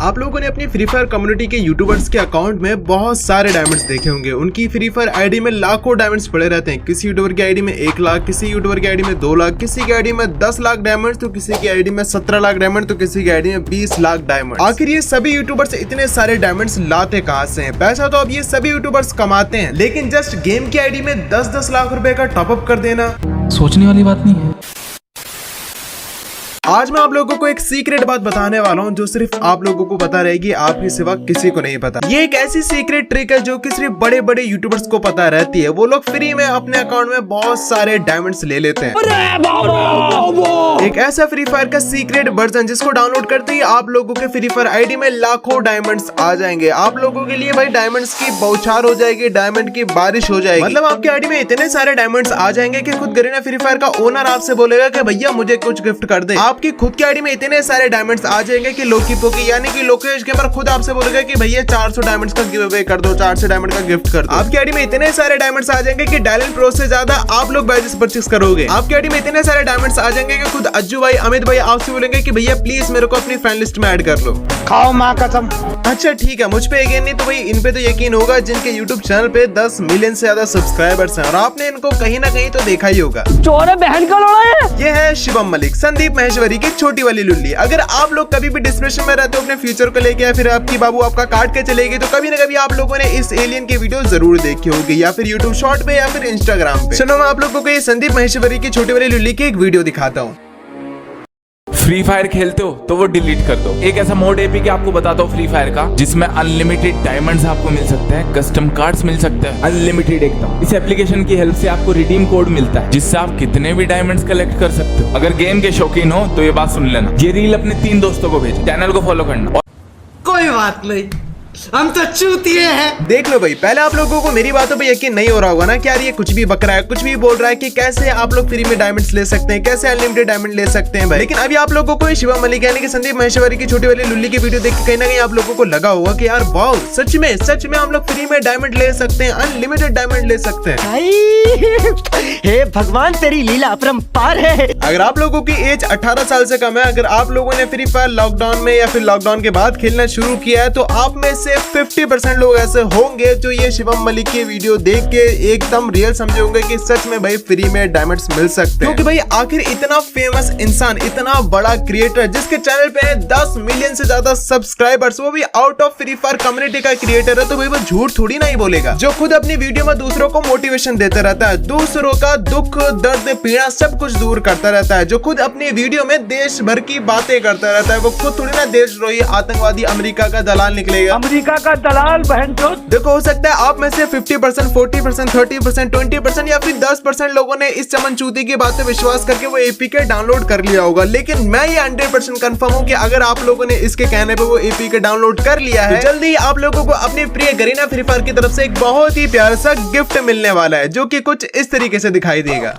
आप लोगों ने अपनी फ्री फायर कम्युनिटी के यूट्यूबर्स के अकाउंट में बहुत सारे डायमंड्स देखे होंगे। उनकी फ्री फायर आईडी में लाखों डायमंड्स पड़े रहते हैं। किसी यूट्यूबर की आईडी में 1 लाख, किसी यूट्यूबर की आईडी में 2 लाख, किसी की आईडी में 10 लाख डायमंड, तो किसी की आईडी में 17 लाख डायमंड, तो किसी की आईडी में 20 लाख डायमंड। आखिर ये सभी यूट्यूबर्स इतने सारे डायमंड्स लाते कहाँ से हैं? पैसा तो अब ये सभी यूट्यूबर्स कमाते हैं, लेकिन जस्ट गेम की आईडी में 10-10 लाख रुपए का टॉपअप कर देना सोचने वाली बात नहीं है। आज मैं आप लोगों को एक सीक्रेट बात बताने वाला हूँ जो सिर्फ आप लोगों को पता रहेगी, आपके सिवा किसी को नहीं पता। ये एक ऐसी सीक्रेट ट्रिक है जो कि सिर्फ बड़े बड़े यूट्यूबर्स को पता रहती है। वो लोग फ्री में अपने अकाउंट में बहुत सारे डायमंड्स ले लेते हैं। एक ऐसा फ्री फायर का सीक्रेट वर्जन जिसको डाउनलोड करते ही आप लोगों के फ्री फायर आईडी में लाखों डायमंड्स आ जाएंगे। आप लोगों के लिए भाई डायमंड्स की बौछार हो जाएगी, डायमंड की बारिश हो जाएगी। मतलब आपकी आईडी में इतने सारे डायमंड्स आ जाएंगे कि खुद गरीना फ्री फायर का ओनर आपसे बोलेगा कि भैया मुझे कुछ गिफ्ट कर दे। आपकी खुद की आईडी में इतने सारे डायमंड्स आ जाएंगे कि लोकी पोकी यानी कि लोकेश गेमर खुद आपसे बोलेगा कि भैया 400 डायमंड्स का गिव अवे कर दो, 400 डायमंड का गिफ्ट कर दो। आपकी आईडी में इतने सारे डायमंड्स आ जाएंगे कि डायमंड प्रो से ज्यादा आप लोग बैजेस परचेस करोगे। आपकी आईडी में इतने सारे डायमंड्स आ जाएंगे कि खुद अज्जू भाई, अमित भाई आपसे बोलेंगे कि भैया प्लीज मेरे को अपनी फ्रेंड लिस्ट में ऐड कर लो। खाओ माँ कसम। अच्छा ठीक है, मुझ पे यकीन नहीं तो भाई इन पे तो यकीन होगा जिनके YouTube चैनल पे 10 मिलियन से ज्यादा सब्सक्राइबर्स हैं और आपने इनको कहीं ना कहीं तो देखा ही होगा। चोर बहन का लोड़ा है। ये है शिवम मलिक, संदीप महेश्वरी की छोटी वाली लुल्ली। अगर आप लोग कभी भी डिस्प्रेशन में रहते हो अपने फ्यूचर को लेके या फिर आपकी बाबू आपका काट के चलेगी तो कभी ना कभी आप लोगों ने इस एलियन की वीडियो जरूर देखी होगी, या फिर YouTube शॉर्ट पे या फिर इंस्टाग्राम पे। चलो मैं आप लोगों को ये संदीप महेश्वरी की छोटी वाली लुल्ली की एक वीडियो दिखाता हूँ। फ्री फायर खेलते हो तो वो डिलीट कर दो। एक ऐसा मोड एपी के आपको बताता हूँ फ्री फायर का, जिसमें अनलिमिटेड डायमंड्स आपको मिल सकते हैं, कस्टम कार्ड्स मिल सकते हैं, अनलिमिटेड एकदम। इस एप्लीकेशन की हेल्प से आपको रिडीम कोड मिलता है जिससे आप कितने भी डायमंड्स कलेक्ट कर सकते हो। अगर गेम के शौकीन हो तो ये बात सुन लेना। ये रील अपने 3 दोस्तों को भेज, चैनल को फॉलो करना। कोई बात नहीं, हम तो चूतिए हैं। देख लो भाई, पहले आप लोगों को मेरी बातों पे यकीन नहीं हो रहा होगा ना कि यार ये कुछ भी बक रहा है, कुछ भी बोल रहा है कि कैसे आप लोग फ्री में डायमंड्स ले सकते हैं, कैसे अनलिमिटेड डायमंड ले सकते हैं भाई। लेकिन अभी आप लोगों को शिवम मलिक यानी कि संदीप महेश्वरी की छोटी वाली लुल्ली की वीडियो देख के कहीं ना कहीं आप लोगों को लगा होगा कि यार वाओ, सच में हम लोग फ्री में डायमंड ले सकते हैं, अनलिमिटेड डायमंड ले सकते हैं। हे भगवान तेरी लीला अपरंपार है। अगर आप लोगों की एज 18 साल से कम है, अगर आप लोगों ने फ्री फायर लॉकडाउन में या फिर लॉकडाउन के बाद खेलना शुरू किया है तो आप में से 50% लोग ऐसे होंगे जो ये शिवम मलिक की वीडियो देख के एकदम रियल समझे होंगे कि सच में भाई फ्री में डायमंड्स मिल सकते हैं। क्योंकि भाई आखिर इतना फेमस इंसान, इतना बड़ा क्रिएटर जिसके चैनल पे है 10 मिलियन से ज्यादा सब्सक्राइबर्स, वो भी out of free fire community का क्रिएटर है, तो भाई वो झूठ थोड़ी नहीं बोलेगा। जो खुद अपनी वीडियो में दूसरों को मोटिवेशन देता रहता है, दूसरों का दुख दर्द पीड़ा सब कुछ दूर करता रहता है, जो खुद अपनी वीडियो में देश भर की बातें करता रहता है, वो खुद थोड़ी ना देशद्रोही आतंकवादी अमेरिका का दलाल निकलेगा। अमेरिका का दलाल बहन चोद। देखो हो सकता है आप में से 50%, 40%, 30%, 20% या फिर 10% लोगों ने इस चमनचूती की बात पे विश्वास करके वो एपीके डाउनलोड कर लिया होगा, लेकिन मैं ये 100% कंफर्म हूँ कि अगर आप लोगों ने इसके कहने पे वो एपीके डाउनलोड कर लिया है, जल्दी ही आप लोगों को अपनी प्रिय गरीना फ्री फायर की तरफ से एक बहुत ही प्यारा सा गिफ्ट मिलने वाला है जो कि कुछ इस तरीके से दिखाई देगा।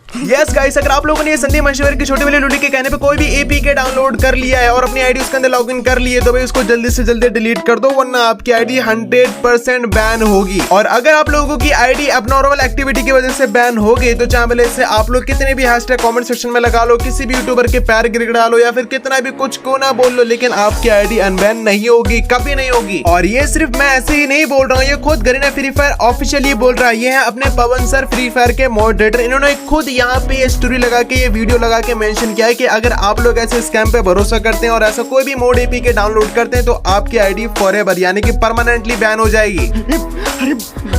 यस गाइस, अगर आप लोगों ने संदीप महेश्वरी की छोटी वाली लुल्ली के कहने पे कोई भी एपीके डाउनलोड कर लिया है और अपनी आईडी उसके अंदर लॉगिन कर लिए तो भाई उसको जल्दी से जल्दी डिलीट कर दो, वरना आपकी आईडी 100% बैन होगी। और अगर आप लोगों की आईडी अबनॉर्मल एक्टिविटी की वजह से बैन हो गई तो चाहे भले से आप लोग कितने भी हैशटैग कमेंट सेक्शन में लगा लो, किसी भी यूट्यूबर के पैर गिड़गिड़ा लो या फिर कितना भी कुछ को ना बोल लो, लेकिन आपकी आईडी अनबैन नहीं होगी, कभी नहीं होगी। और ये सिर्फ मैं ऐसे ही नहीं बोल रहा हूँ, ये खुद गरीना फ्री फायर ऑफिशियली बोल रहा है। ये है अपने पवन सर फ्री फायर के मॉडरेटर, इन्होंने खुद यहाँ पे ये स्टोरी लगा के ये वीडियो लगा के मेंशन किया है कि अगर आप लोग ऐसे स्कैम पे भरोसा करते हैं और ऐसा कोई भी मोड एपीके डाउनलोड करते हैं तो आपकी आईडी फॉरएवर यानी कि परमानेंटली बैन हो जाएगी।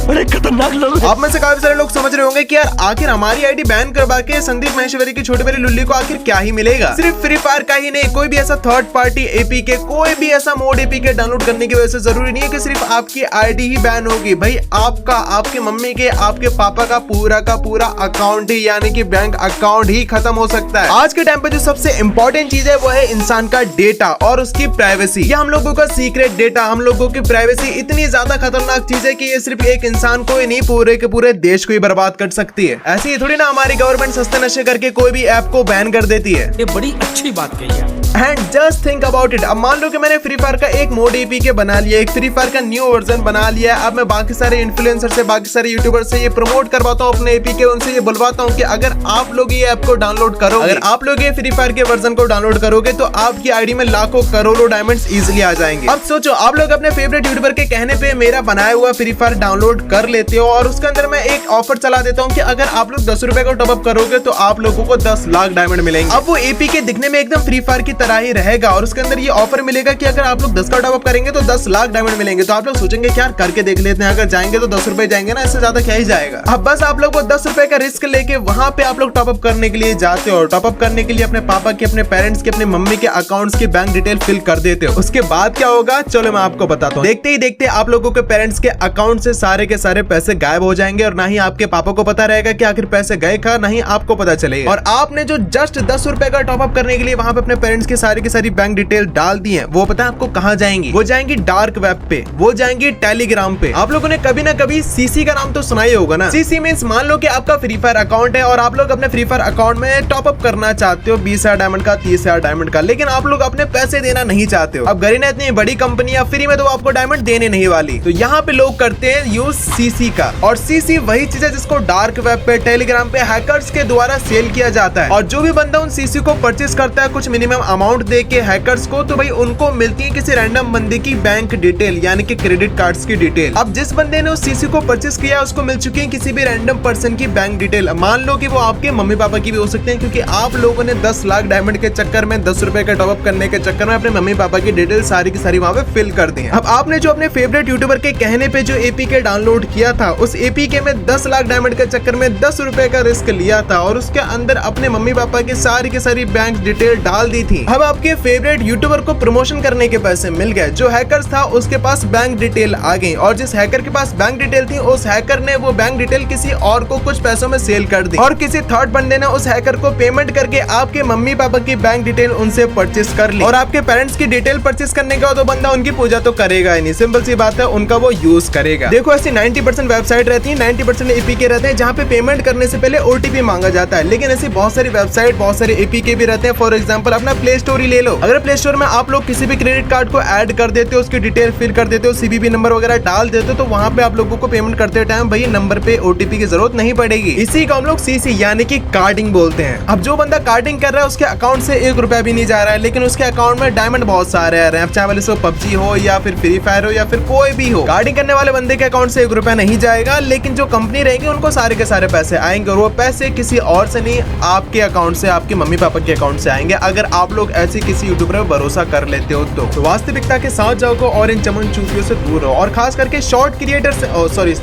अरे खतरनाक लोग। आप में से काफी सारे लोग समझ रहे होंगे कि यार आखिर हमारी आईडी बैन करवा के संदीप महेश्वरी की छोटी वाली लुल्ली को आखिर क्या ही मिलेगा। सिर्फ फ्री फायर का ही नहीं, कोई भी ऐसा थर्ड पार्टी एपीके, कोई भी ऐसा मोड एपीके डाउनलोड करने की वजह से जरूरी नहीं है कि सिर्फ आपकी आईडी ही बैन होगी। भाई आपका, आपके मम्मी के, आपके पापा का पूरा अकाउंट ही यानी कि बैंक अकाउंट ही खत्म हो सकता है। आज के टाइम पे जो सबसे इंपॉर्टेंट चीज है वो है इंसान का डेटा और उसकी प्राइवेसी। ये हम लोगों का सीक्रेट डेटा, हम लोगों की प्राइवेसी इतनी ज्यादा खतरनाक चीज है कि ये सिर्फ एक इंसान को ही नहीं पूरे के पूरे देश को ही बर्बाद कर सकती है। ऐसी ही थोड़ी ना हमारी गवर्नमेंट सस्ते नशे करके कोई भी ऐप को बैन कर देती है। ये बड़ी अच्छी बात कही है। And just think about it, अब मान लो कि मैंने फ्री फायर का एक मोड एपीके बना लिया, एक फ्री फायर का न्यू वर्जन बना लिया। अब मैं बाकी सारे इन्फ्लुएंसर से, बाकी सारे यूट्यूबर से ये प्रमोट करवाता हूँ अपने एपीके, उनसे ये बुलवाता हूँ कि अगर आप लोग ये ऐप को डाउनलोड करोगे, अगर आप लोग ये फ्री फायर के वर्जन को डाउनलोड करोगे तो आपकी आईडी में लाखों करोड़ों डायमंड्स इजीली आ जाएंगे। अब सोचो, आप लोग अपने फेवरेट यूट्यूबर के कहने पे मेरा बनाया हुआ फ्री फायर डाउनलोड कर लेते हो और उसके अंदर मैं एक ऑफर चला देता हूँ कि अगर आप लोग 10 रुपए को टॉपअप करोगे तो आप लोगों को 10 लाख डायमंड मिलेंगे। अब वो एपीके दिखने में एकदम फ्री फायर की तरह ही रहेगा और उसके अंदर ये ऑफर मिलेगा कि अगर आप लोग 10 का टॉपअप करेंगे तो 10 लाख डायमंड मिलेंगे। तो आप लोग सोचेंगे क्या करके देख लेते हैं, अगर जाएंगे तो 10 रुपए जाएंगे ना, इससे ज्यादा क्या ही जाएगा। अब बस आप लोग वो 10 रुपए का रिस्क लेके वहां पे आप लोग टॉपअप करने के लिए जाते हो। टॉपअप करने के लिए अपने पापा के, अपने पेरेंट्स के, अपने मम्मी के अकाउंट्स की बैंक डिटेल फिल कर देते हो। उसके बाद क्या होगा चलो मैं आपको बताता हूँ। देखते ही देखते आप लोगों के पेरेंट्स के अकाउंट से सारे के सारे पैसे गायब हो जाएंगे और ना ही आपके पापा को पता रहेगा कि आखिर पैसे गए कहाँ, ना ही आपको पता चलेगा। और आपने जो जस्ट 10 रुपए का टॉपअप करने के लिए वहां पे अपने पेरेंट्स की सारी बैंक डिटेल डाल दी है, वो पता है आपको कहाँ जाएंगी? वो जाएंगी डार्क वेब पे, वो जाएंगी टेलीग्राम पे। आप लोगों ने कभी ना कभी सीसी का नाम तो सुना ही होगा ना। सीसी मींस मान लो कि आपका फ्री फायर अकाउंट है और आप लोग अपने फ्री फायर अकाउंट में टॉपअप करना चाहते हो 20,000 डायमंड का, 30,000 डायमंड का, लेकिन आप लोग अपने पैसे देना नहीं चाहते हो। अब गरीना इतनी बड़ी कंपनी है, फ्री में तो आपको डायमंड देने नहीं वाली, तो यहाँ पे लोग करते हैं यूज सीसी का। और सीसी वही चीज है जिसको डार्क वेब पे, टेलीग्राम पे हैकर्स के द्वारा सेल किया जाता है। और जो भी बंदा उन सीसी को परचेस करता है कुछ मिनिमम अमाउंट दे के हैकर्स को, तो भाई उनको मिलती है किसी रैंडम बंदे की बैंक डिटेल, यानी कि क्रेडिट कार्ड्स की डिटेल। अब जिस बंदे ने उस सीसी को परचेस किया उसको मिल चुकी है किसी भी रैंडम पर्सन की बैंक डिटेल। मान लो कि वो आपके मम्मी पापा की भी हो सकते हैं, क्योंकि आप लोगों ने 10 लाख डायमंड के चक्कर में, 10 रुपए का टॉपअप करने के चक्कर में अपने मम्मी पापा की डिटेल सारी की सारी वहां पे फिल कर दी है। अब आपने जो अपने फेवरेट यूट्यूबर के कहने पे जो एपीके डाउनलोड किया था, उस एपीके में 10 लाख डायमंड के चक्कर में 10 रुपए का रिस्क लिया था और उसके अंदर अपने मम्मी पापा की सारी बैंक डिटेल डाल दी थी। अब आपके फेवरेट यूट्यूबर को प्रमोशन करने के पैसे मिल गए, जो हैकर्स था उसके पास बैंक डिटेल आ गई और जिस हैकर के पास बैंक डिटेल थी उस हैकर ने वो बैंक डिटेल किसी और को कुछ पैसों में सेल कर दी और किसी थर्ड बंदे ने उस हैकर को पेमेंट करके आपके मम्मी पापा की बैंक डिटेल उनसे परचेस कर ली। और आपके पेरेंट्स की डिटेल परचेस करने के बाद वो बंदा उनकी पूजा तो करेगा ही नहीं, सिंपल सी बात है, उनका वो यूज करेगा। देखो ऐसी 90% वेबसाइट रहती है, 90% एपीके रहते हैं जहाँ पे पेमेंट करने से पहले ओटीपी मांगा जाता है, लेकिन ऐसी बहुत सारी वेबसाइट, बहुत सारे एपीके भी रहते हैं। फॉर एग्जाम्पल अपना प्ले स्टोर ही ले लो। अगर प्ले स्टोर में आप लोग किसी भी क्रेडिट कार्ड को ऐड कर देते हो, उसकी डिटेल फिल कर देते हो, सीवीवी नंबर वगैरह डाल देते हो, तो वहाँ पे आप लोगों को पेमेंट करते टाइम भाई नंबर पे ओटीपी की जरूरत नहीं पड़ेगी। इसी को हम लोग सीसी यानी कि कार्डिंग बोलते हैं। अब जो बंदा कार्डिंग कर रहा है उसके अकाउंट से 1 रुपया भी नहीं जा रहा है, लेकिन उसके अकाउंट में डायमंड बहुत सारे आ रहे हैं, चाहे वो पबजी हो या फिर फ्री फायर हो या फिर कोई भी हो। कार्डिंग करने वाले बंदे के अकाउंट से 1 रुपया नहीं जाएगा, लेकिन जो कंपनी रहेगी उनको सारे के सारे पैसे आएंगे और वो पैसे किसी और से नहीं, आपके अकाउंट से, आपके मम्मी पापा के अकाउंट से आएंगे। अगर आप लोग ऐसे किसी यूट्यूबर पर भरोसा कर लेते हो तो वास्तविकता के साथ जाओ और इन चमन चूतियों से दूर रहो और खास करके शॉर्ट क्रिएटर से,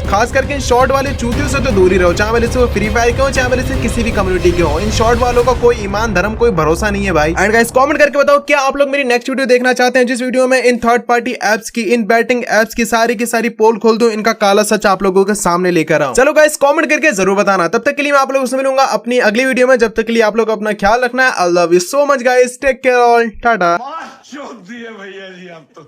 खास करके शॉर्ट वाले चूतियों से तो दूर ही रहो, चाहे वाले से वो फ्री फायर के हो, चाहे वाले से किसी भी कम्युनिटी के हो। इन शॉर्ट वालों का कोई ईमान धर्म कोई भरोसा नहीं है भाई। एंड गाइस कमेंट करके बताओ क्या आप लोग मेरी नेक्स्ट वीडियो देखना चाहते हैं जिस वीडियो में इन थर्ड पार्टी एप्स की, इन बैटिंग एप्स की सारी पोल खोल दूं, इनका काला सच आप लोगों के सामने लेकर आऊं। चलो गाइस कमेंट करके जरूर बताना। तब तक के लिए मैं आप लोगों से मिलूंगा अपनी अगली वीडियो में। जब तक के लिए आप लोग अपना ख्याल रखना है। I love you so much guys, take care all, tata. भैया जी आप तो